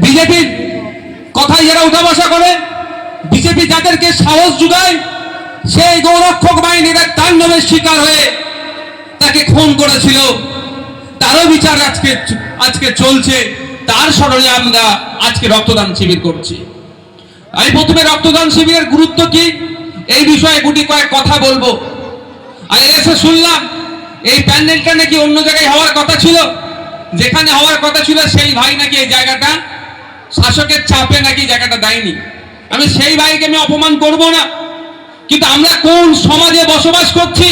বিজেপির কথায় যারা উঠা বসা করে, বিজেপি যাদেরকে সাহস যোগায়, সেই গৌরক্ষক বাহিনীর এক তাণ্ডবের শিকার হয়ে তাকে খুন করেছিল, তারও বিচার আজকে চলছে। তার স্মরণে আমরা আজকে রক্তদান শিবির করছি। আমি প্রথমে রক্তদান শিবিরের গুরুত্ব কি এই বিষয়ে গুটি কয়েক কথা বলবো। আর এসে শুনলাম এই প্যান্ডেলটা নাকি অন্য জায়গায় হওয়ার কথা ছিল, যেখানে হওয়ার কথা ছিল সেই ভাই নাকি এই জায়গাটা শাসকের চাপে নাকি জায়গাটা দেয়নি। আমি সেই ভাইকে আমি অপমান করব না, কিন্তু আমরা কোন সমাজে বসবাস করছি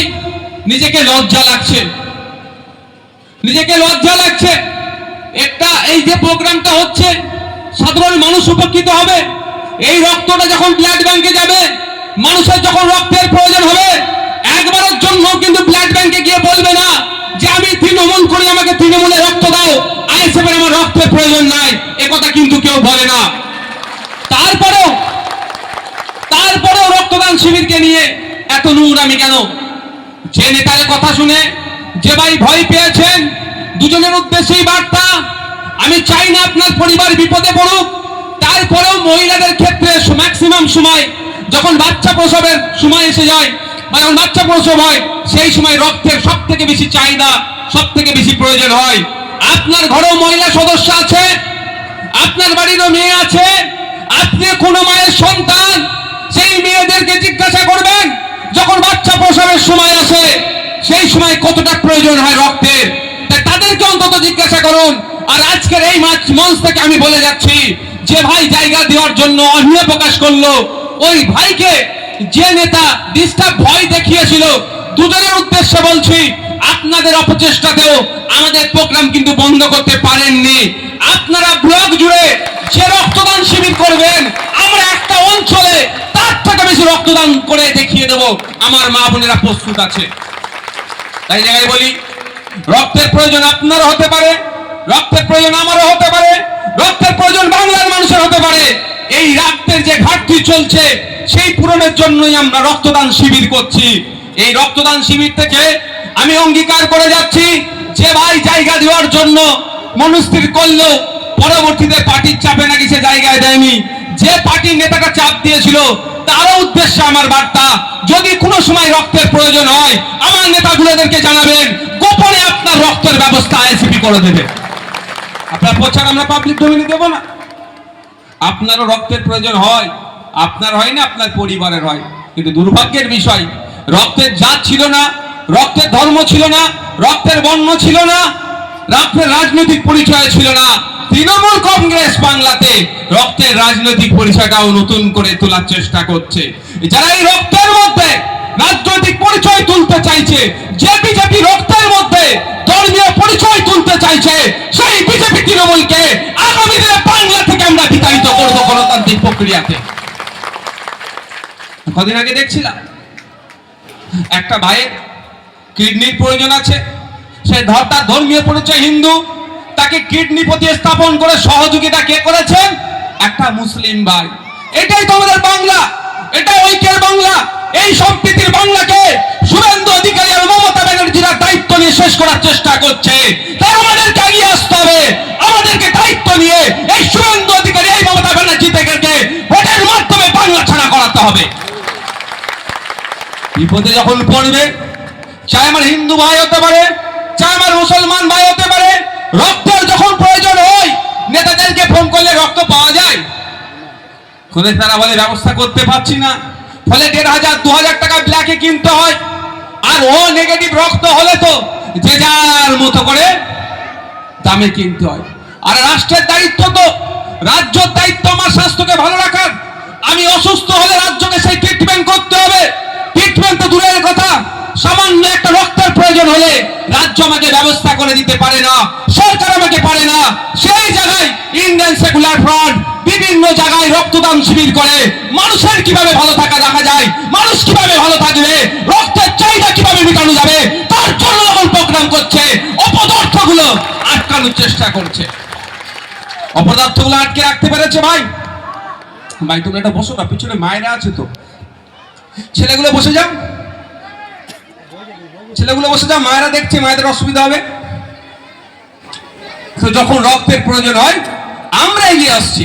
নিজেকে লজ্জা লাগছে, নিজেকে লজ্জা লাগছে। একটা এই যে প্রোগ্রামটা হচ্ছে সাধারণ মানুষ উপকৃত হবে, এই রক্তটা যখন ব্লাড ব্যাংকে যাবে, মানুষের যখন রক্তের প্রয়োজন হবে, একবারের জন্য কিন্তু ব্লাড ব্যাংকে গিয়ে বলবে না যে আমি তৃণমূল করি, আমাকে তৃণমূলে রক্ত দাও, আইএসএফের আমার রক্তের প্রয়োজন নাই, একথা কিন্তু কেউ বলে না। তারপরেও রক্তদান শিবিরকে নিয়ে এত নোংরামি কেন? যে নেতার কথা শুনে যে ভাই ভয় পেয়েছেন, দুজনের উদ্দেশ্যেই বার্তা, আমি চাই না আপনার পরিবার বিপদে পড়ুক। তারপরেও মহিলাদের ক্ষেত্রে ম্যাক্সিমাম সময় যখন বাচ্চা প্রসবের সময় এসে যায় বা যখন বাচ্চা প্রসব হয়, সেই সময় রক্তের সব থেকে বেশি চাহিদা, সব থেকে বেশি প্রয়োজন হয়। আপনার ঘরেও মহিলা সদস্য আছে, আপনার বাড়িরও মেয়ে আছে, আপনি কোনো মায়ের সন্তান, সেই মেয়েদেরকে জিজ্ঞাসা করবেন যখন বাচ্চা প্রসবের সময় আসে সেই সময় কতটা প্রয়োজন হয় রক্তের, তাদেরকে অন্তত জিজ্ঞাসা করুন। আর আজকের এই মঞ্চ থেকে আমি বলে যাচ্ছি, যে ভাই জায়গা দেওয়ার জন্য অনীহা প্রকাশ করলো, ওই ভাইকে যে নেতা ডিস্টার্ব ভয় দেখিয়েছিল, দুজনের উদ্দেশ্যে বলছি, আপনাদের অপচেষ্টাতেও আমাদের প্রোগ্রাম কিন্তু বন্ধ করতে পারেননি। আপনারা ব্লক জুড়ে যে রক্তদান শিবির করবেন, আমরা একটা অঞ্চলে তার থেকে বেশি রক্তদান করে দেখিয়ে দেব আমার মা বোনেরা প্রস্তুত আছে। তাই জায়গায় বলি, রক্তের প্রয়োজন আপনারও হতে পারে, রক্তের প্রয়োজন আমারও হতে পারে, রক্তের প্রয়োজন বাংলার মানুষের হতে পারে। এই রক্তের যে ঘাটতি চলছে সেই পূরণের জন্যই আমরা রক্তদান শিবির করছি। এই রক্তদান শিবির থেকে আমি অঙ্গীকার করে যাচ্ছি, যে ভাই জায়গা দেওয়ার জন্য মনস্থির করলো, পরবর্তীতে পার্টির চাপে নাকি সে জায়গায় দেয়নি, যে পার্টির নেতাটা চাপ দিয়েছিল তারও উদ্দেশ্যে আমার বার্তা, যদি কোনো সময় রক্তের প্রয়োজন হয় আমার নেতাগুলোদেরকে জানাবেন, গোপনে আপনার রক্তের ব্যবস্থা আইএসএফ করে দেবে। আপনার প্রচার আমরা পাবলিক ডোমেইনে দেব না। আপনারও রক্তের প্রয়োজন হয়, আপনার হয় না, আপনার পরিবারের হয়, কিন্তু দুর্ভাগ্যের বিষয় রক্তের জাত ছিল না, রক্তের ধর্ম ছিল না, রক্তের বর্ণ ছিল না, রক্তের রাজনৈতিক পরিচয় ছিল না। তৃণমূল কংগ্রেস বাংলাতে রক্তের রাজনৈতিক পরিচয়টাও নতুন করে তোলার চেষ্টা করছে। যারা এই রক্তের মধ্যে রাজনৈতিক পরিচয় তুলতে চাইছে, যে বিজেপি রক্তের মধ্যে ধর্মীয় পরিচয় তুলতে চাইছে, সেই বিজেপি তৃণমূলকে আগামী দিনে বাংলা থেকে আমরা বিতাড়িত করব গণতান্ত্রিক প্রক্রিয়াতে। কদিন আগে দেখছিলাম একটা ভাইয়ের কিডনির প্রয়োজন আছে, সে তার ধর্মীয় পরিচয় হিন্দু, তাকে কিডনি প্রতিস্থাপন করে সহযোগিতা কে করেছেন? একটা মুসলিম ভাই। এটাই তো আমাদের বাংলা, এটা ঐক্যের বাংলা। এই সম্প্রীতির বাংলাকে শুভেন্দু অধিকারী আর মমতা ব্যানার্জিরা দায়িত্ব নিয়ে শেষ করার চেষ্টা করছে। তাই আমাদেরকে এগিয়ে আসতে হবে, আমাদেরকে দায়িত্ব নিয়ে এই শুভেন্দু অধিকারী, এই মমতা ব্যানার্জি থেকে ভোটের মাধ্যমে বাংলা ছাড়া করাতে হবে। বিপদে যখন পড়বে, চাই আমার হিন্দু ভাই হতে পারে, চাই আমার মুসলমান ভাই হতে পারে, রক্তের যখন প্রয়োজন হয় নেতাদেরকে ফোন করলে রক্ত পাওয়া যায়। তারা বলে ব্যবস্থা করতে পারছি না, ফলে 1500 2000 টাকা ব্ল্যাকে কিনতে হয়। আর ও নেগেটিভ রক্ত হলে তো যে যার মতো করে দামে কিনতে হয়। আর রাষ্ট্রের দায়িত্ব তো, রাজ্যের দায়িত্ব আমার স্বাস্থ্যকে ভালো রাখার। আমি অসুস্থ হলে রাজ্যকে সেই ট্রিটমেন্ট করতে হবে। ট্রিটমেন্ট তো দূরের কথা, সামান্য একটা রক্তের প্রয়োজন হলে রাজ্য আমাকে ব্যবস্থা করে দিতে পারে না, সরকার আমাকে পারে না। সেই জায়গায় ইন্ডিয়ান সেকুলার ফ্রন্ট বিভিন্ন জায়গায় রক্তদান শিবির করে মানুষের কিভাবে ভালো থাকা দেখা যায়, মানুষ কিভাবে ভালো থাকবে, রক্তের চাহিদা কিভাবে মেটানো যাবে, তার জন্য যখন প্রোগ্রাম করছে, অপদার্থগুলো আটকানোর চেষ্টা করছে। অপদার্থগুলো আটকে রাখতে পেরেছে ভাই। ভাই তুমি এটা বসো না, পিছনে মায়েরা আছে তো, ছেলেগুলো বসে যাও, ছেলেগুলো বসে যাও, মায়েরা দেখছে, মায়েদের অসুবিধা হবে। তো যখন রক্তের প্রয়োজন হয় আমরা এগিয়ে ফিরে আসছি।